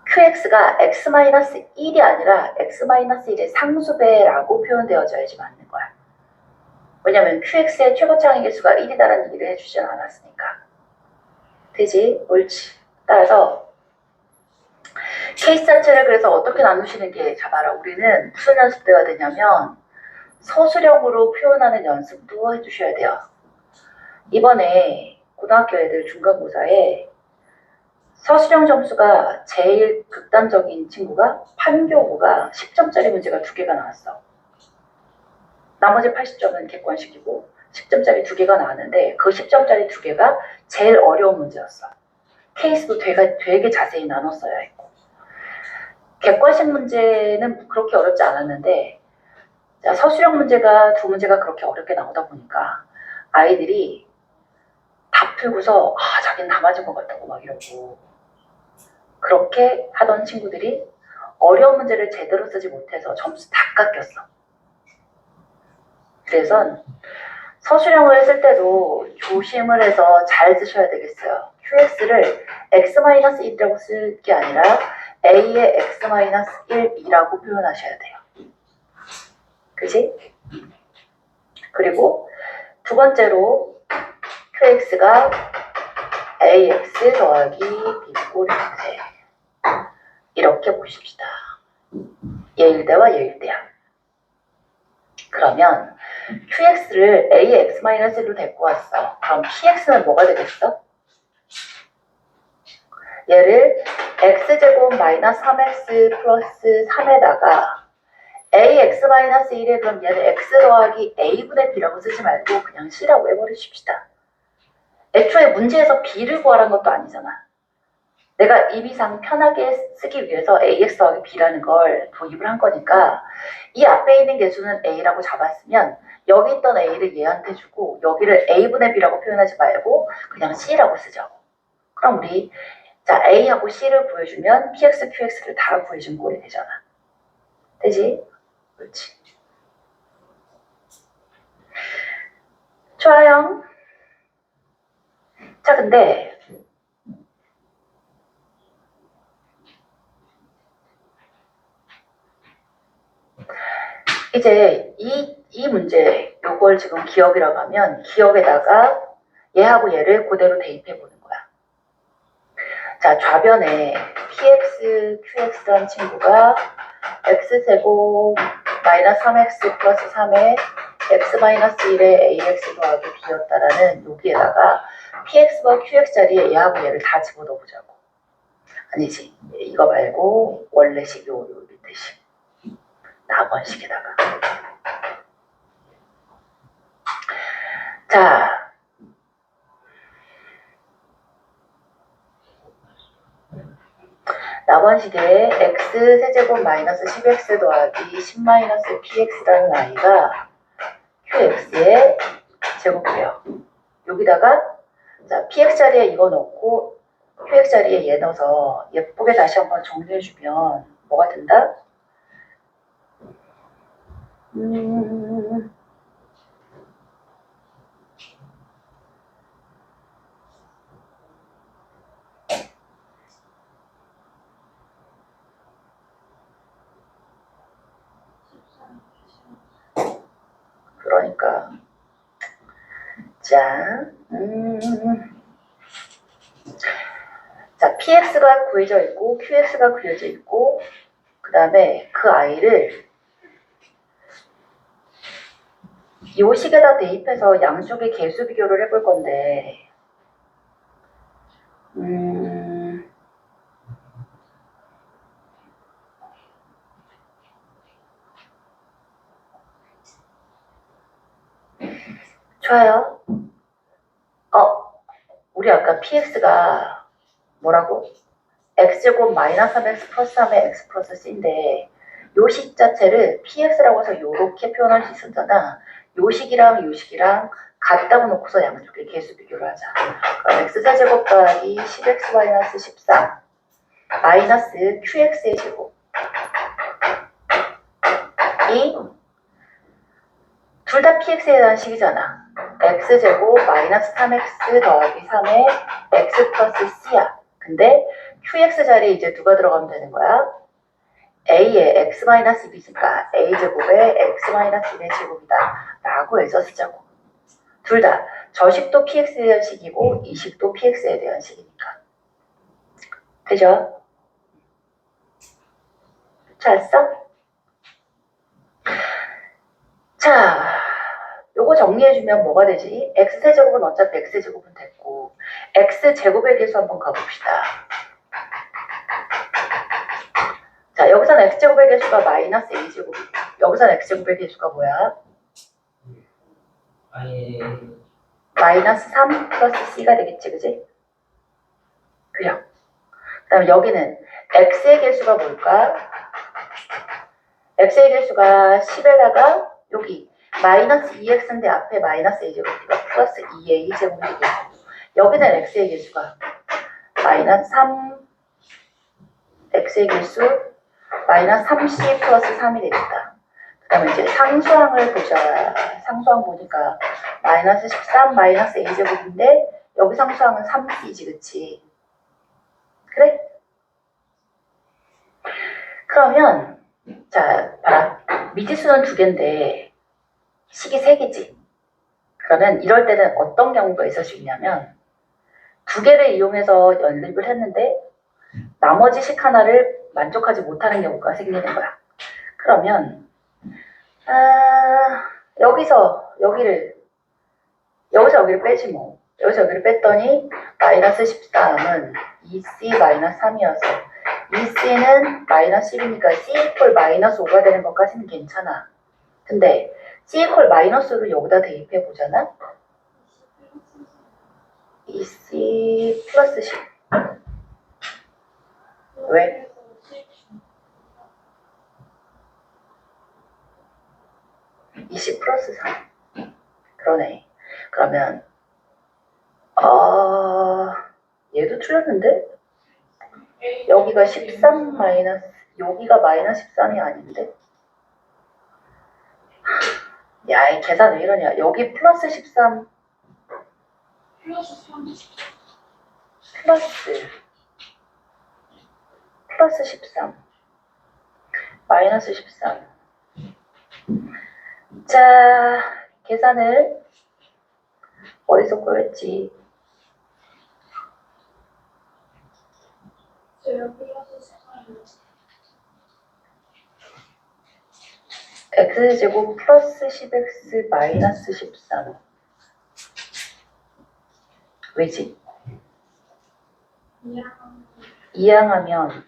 QX가 X-1이 아니라 X-1의 상수배라고 표현되어져야지 맞는 거야. 왜냐면 QX의 최고차항의 개수가 1이다라는 얘기를 해주진 않았으니까. 되지? 옳지. 따라서 케이스 자체를 그래서 어떻게 나누시는 게 잡아라. 우리는 무슨 연습대가 되냐면 서술형으로 표현하는 연습도 해주셔야 돼요. 이번에 고등학교 애들 중간고사에 서술형 점수가 제일 극단적인 친구가 판교구가 10점짜리 문제가 2개가 나왔어. 나머지 80점은 객관식이고 10점짜리 2개가 나왔는데 그 10점짜리 2개가 제일 어려운 문제였어. 케이스도 되게 자세히 나눴어야 했고. 객관식 문제는 그렇게 어렵지 않았는데 자, 서술형 문제가 2문제가 그렇게 어렵게 나오다 보니까 아이들이 다 풀고서 자기는 다 맞은 것 같다고 막 이러고 그렇게 하던 친구들이 어려운 문제를 제대로 쓰지 못해서 점수 다 깎였어. 그래서 서술형을 쓸 때도 조심을 해서 잘 쓰셔야 되겠어요. qx를 x-1이라고 쓸 게 아니라 a의 x-1이라고 표현하셔야 돼요. 그지? 그리고 두 번째로 qx가 ax 더하기 b꼴 형태. 이렇게 보십시다. 예일대와 예일대야. 그러면 qx를 a의 x-1로 데리고 왔어. 그럼 px는 뭐가 되겠어? 얘를 x제곱 마이너스 3x 플러스 3에다가 ax-1에 그럼 얘를 x 더하기 a분의 b라고 쓰지 말고 그냥 c라고 해버리십시다. 애초에 문제에서 b를 구하라는 것도 아니잖아. 내가 임의상 편하게 쓰기 위해서 ax 더하기 b라는 걸 도입을 한 거니까 이 앞에 있는 개수는 a라고 잡았으면 여기 있던 a를 얘한테 주고 여기를 a분의 b라고 표현하지 말고 그냥 c라고 쓰자고. 그럼 우리 자 a하고 c를 구해주면 px, qx를 다 구해준 꼴이 되잖아. 되지? 그렇지. 좋아요. 자 근데 이제 이 문제 요걸 지금 기억이라고 하면 기억에다가 얘하고 얘를 그대로 대입해 보는 거야. 자 좌변에 px, qx라는 친구가 x제곱 마이너스 3x 플러스 3에 x-1에 ax 더하기 b였다라는 여기에다가 px와 qx 자리에 얘하고 얘를 다 집어넣어 보자고. 아니지. 이거 말고 원래식 요 밑에 식. 낙원식에다가. 자. 낙원식에 x 세제곱 마이너스 10x 더하기 10 마이너스 px라는 아이가 qx의 제곱이에요. 여기다가 자 px 자리에 이거 넣고 qx 자리에 얘 넣어서 예쁘게 다시 한번 정리해주면 뭐가 된다? 그러니까 자, 자 px가 구해져 있고 qx가 구해져 있고 그 다음에 그 아이를 요 식에다 대입해서 양쪽의 개수 비교를 해볼 건데 좋아요. 우리 아까 px가 뭐라고? x제곱 마이너스 3x 플러스 3의 x 플러스 c인데 요 식 자체를 px라고 해서 요렇게 표현할 수 있었잖아. 요 식이랑 요 식이랑 같다고 놓고서 양쪽의 개수 비교를 하자. 그럼 x제곱 더하기 10x 마이너스 14 마이너스 qx의 제곱 이 둘 다 px에 대한 식이잖아. x제곱 마이너스 3x 더하기 3의 x 플러스 c야. 근데 qx 자리에 이제 누가 들어가면 되는 거야? a의 x-1이니까 a제곱의 x-1의 제곱이다 라고 해서 쓰자고. 둘 다 저식도 px에 대한 식이고 이 식도 px에 대한 식이니까. 되죠? 잘 써? 자, 요거 정리해주면 뭐가 되지? x세제곱은 어차피 x제곱은 됐고 x제곱의 개수 한번 가봅시다. 자, 여기서는 x제곱의 개수가 마이너스 a제곱이고 여기서는 x제곱의 개수가 뭐야? 마이너스 3 플러스 c가 되겠지, 그지? 그죠? 그 다음에 여기는 x의 개수가 뭘까? x의 개수가 10에다가 여기 마이너스 2x인데 앞에 마이너스 a제곱이니까 플러스 2a 제곱이 되겠고 여기는 x의 개수가 마이너스 3 x의 개수 마이너스 3c 플러스 3이 되겠다. 그 그다음에 이제 상수항을 보자. 상수항 보니까 마이너스 13 마이너스 a제곱인데 여기 상수항은 3c지, 그치? 그래? 그러면 자, 봐라. 미지수는 2개인데 식이 3개지. 그러면 이럴 때는 어떤 경우가 있을 수 있냐면 2개를 이용해서 연립을 했는데 나머지 식 하나를 만족하지 못하는 경우가 생기는 거야. 그러면 여기서 여기를 빼지 뭐. 여기서 여기를 뺐더니 마이너스 13은 2c 마이너스 3이어서 2c는 마이너스 10이니까 c 이퀄 마이너스 5가 되는 것까지는 괜찮아. 근데 c 이퀄 마이너스 5를 여기다 대입해 보잖아. 2c 플러스 10. 왜? (20 플러스 3) 그러네. 그러면 얘도 틀렸는데? 여기가 13 마이너스 여기가 마이너스 13이 아닌데? 야, 이 계산 왜 이러냐. 여기 플러스 13 플러스 13 마이너스 13. 자, 계산을 어디서 꼬였지? x제곱 플러스 10x 마이너스 13. 왜지? 이항하면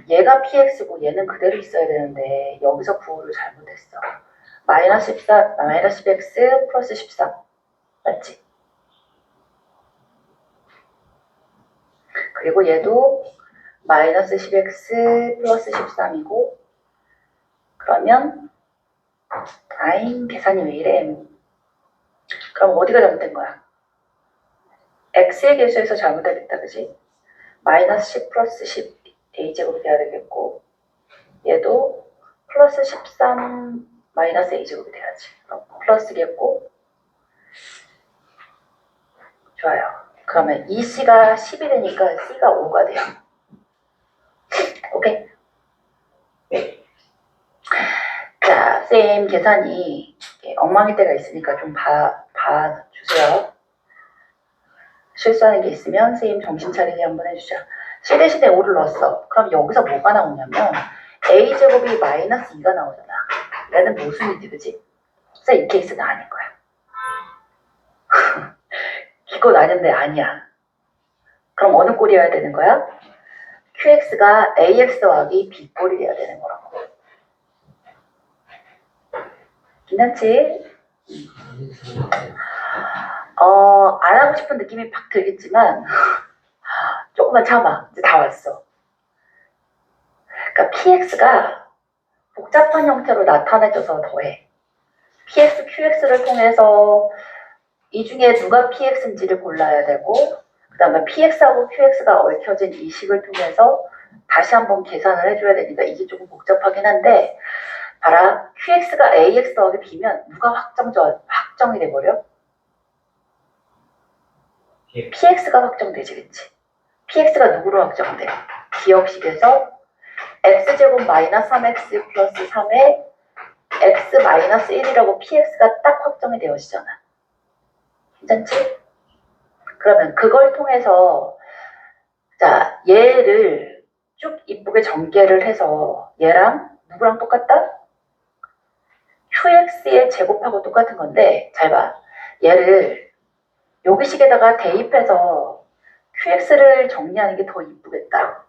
얘가 px고 얘는 그대로 있어야 되는데 여기서 부호를 잘못했어. 마이너스 10x 플러스 13 맞지? 그리고 얘도 마이너스 10x 플러스 13이고 그러면 계산이 왜 이래? 그럼 어디가 잘못된 거야? x의 개수에서 잘못됐다, 그지? 마이너스 10 플러스 10 a제곱이 돼야 되겠고 얘도 플러스 13 마이너스 a제곱이 돼야지. 그럼 플러스겠고 좋아요. 그러면 이 c가 10이 되니까 c가 5가 돼요. 오케이? 자, 쌤 계산이 엉망일 때가 있으니까 좀 봐주세요. 실수하는 게 있으면 쌤 정신 차리게 한번 해주자. c 대신에 5를 넣었어. 그럼 여기서 뭐가 나오냐면 a제곱이 마이너스 2가 나오잖아. 얘는 모순이지, 그지? 그래서 이 케이스는 아닌 거야. 이건 아닌데 아니야. 그럼 어느 꼴이어야 되는 거야? qx가 ax 더하기 b 꼴이 돼야 되는 거라고. 괜찮지? 안 하고 싶은 느낌이 팍 들겠지만 조금만 참아. 이제 다 왔어. 그러니까 px가 복잡한 형태로 나타내줘서 더해. px, qx를 통해서 이 중에 누가 px인지를 골라야 되고 그 다음에 px하고 qx가 얽혀진 이 식을 통해서 다시 한번 계산을 해줘야 되니까 이게 조금 복잡하긴 한데 봐라. qx가 ax 더하기 b면 누가 확정이 돼버려? px가 확정되지, 그치? px가 누구로 확정돼? 기억식에서 x제곱 마이너스 3x 플러스 3에 x 마이너스 1이라고 px가 딱 확정이 되어지잖아. 괜찮지? 그러면 그걸 통해서 자, 얘를 쭉 이쁘게 전개를 해서 얘랑 누구랑 똑같다? qx의 제곱하고 똑같은 건데 잘 봐. 얘를 여기 식에다가 대입해서 qx를 정리하는 게 더 이쁘겠다.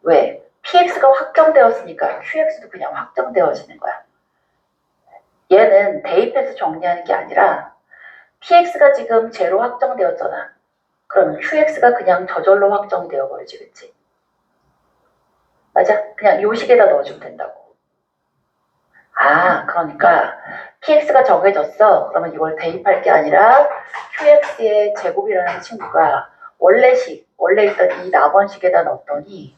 왜? px가 확정되었으니까 qx도 그냥 확정되어지는 거야. 얘는 대입해서 정리하는 게 아니라 px가 지금 제로 확정되었잖아. 그러면 qx가 그냥 저절로 확정되어 버리지, 그치? 맞아? 그냥 요 식에다 넣어주면 된다고. 그러니까 px가 정해졌어. 그러면 이걸 대입할 게 아니라 qx의 제곱이라는 친구가 원래 있던 이 낙원식에다 넣었더니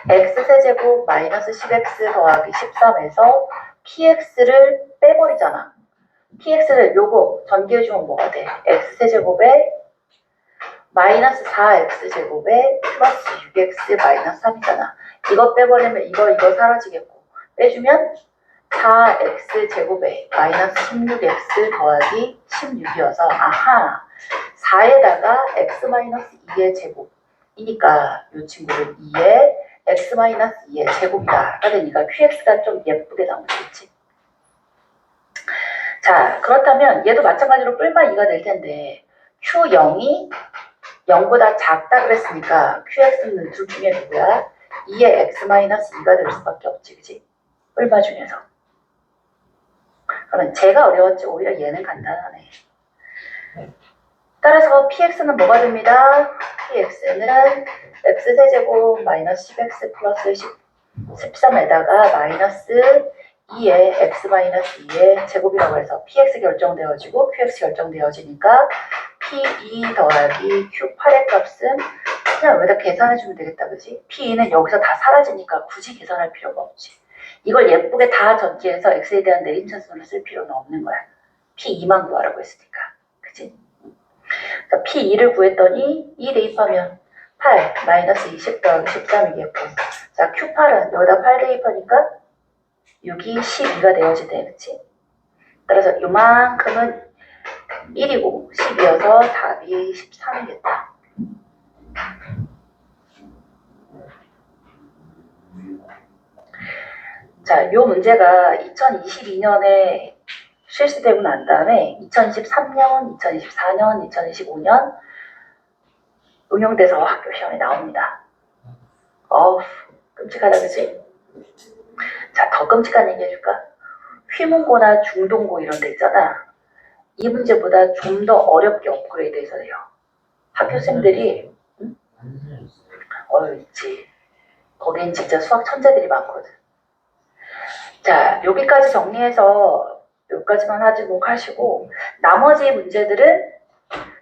x세제곱 마이너스 10x 더하기 13에서 px를 빼버리잖아. px를 요거 전개해주면 뭐가 돼? x세제곱에 마이너스 4x제곱에 플러스 6x 마이너스 3이잖아. 이거 빼버리면 이거 사라지겠고, 빼주면 4x제곱에 마이너스 16x 더하기 16이어서 아하, 4에다가 x 마이너스 2의 제곱이니까 이 친구는 2의 x 마이너스 2의 제곱이다 되니까 qx가 좀 예쁘게 나오겠지. 자, 그렇다면 얘도 마찬가지로 뿔마 2가 될 텐데 q0이 0보다 작다 그랬으니까 qx는 둘 중에 누구야? 2의 x 마이너스 2가 될 수밖에 없지, 그치? 뿔마 중에서. 그러면 쟤가 어려웠지 오히려 얘는 간단하네. 따라서 px는 뭐가 됩니다? px는 x세제곱 마이너스 10x 플러스 13에다가 마이너스 2의 x 마이너스 2의 제곱이라고 해서 px 결정되어지고 qx 결정되어지니까 p2 더하기 q8의 값은 그냥 여기다 계산해주면 되겠다, 그지? p2는 여기서 다 사라지니까 굳이 계산할 필요가 없지. 이걸 예쁘게 다 전개해서 x에 대한 내림차순으로 쓸 필요는 없는 거야. p2만 구하라고 했으니까, 그지? 그러니까 p2를 구했더니 2 대입하면 8 마이너스 20 더하기 13이겠고, 자 q8은 여기다 8 대입하니까 6이 12가 되어지대, 그치? 따라서 요만큼은 1이고 10이어서 답이 13이겠다. 자, 요 문제가 2022년에 실시되고 난 다음에 2023년, 2024년, 2025년 응용돼서 학교 시험에 나옵니다. 어우, 끔찍하다, 그치? 자, 더 끔찍한 얘기 해줄까? 휘문고나 중동고 이런 데 있잖아. 이 문제보다 좀 더 어렵게 업그레이드해서 돼요. 학교생들이 있지. 거긴 진짜 수학 천재들이 많거든. 자, 여기까지 정리해서 여기까지만 하도록 하시고 나머지 문제들은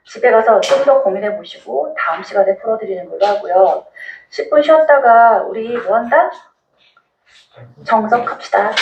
집에 가서 좀 더 고민해 보시고 다음 시간에 풀어드리는 걸로 하고요. 10분 쉬었다가 우리 뭐 한다? 정석합시다.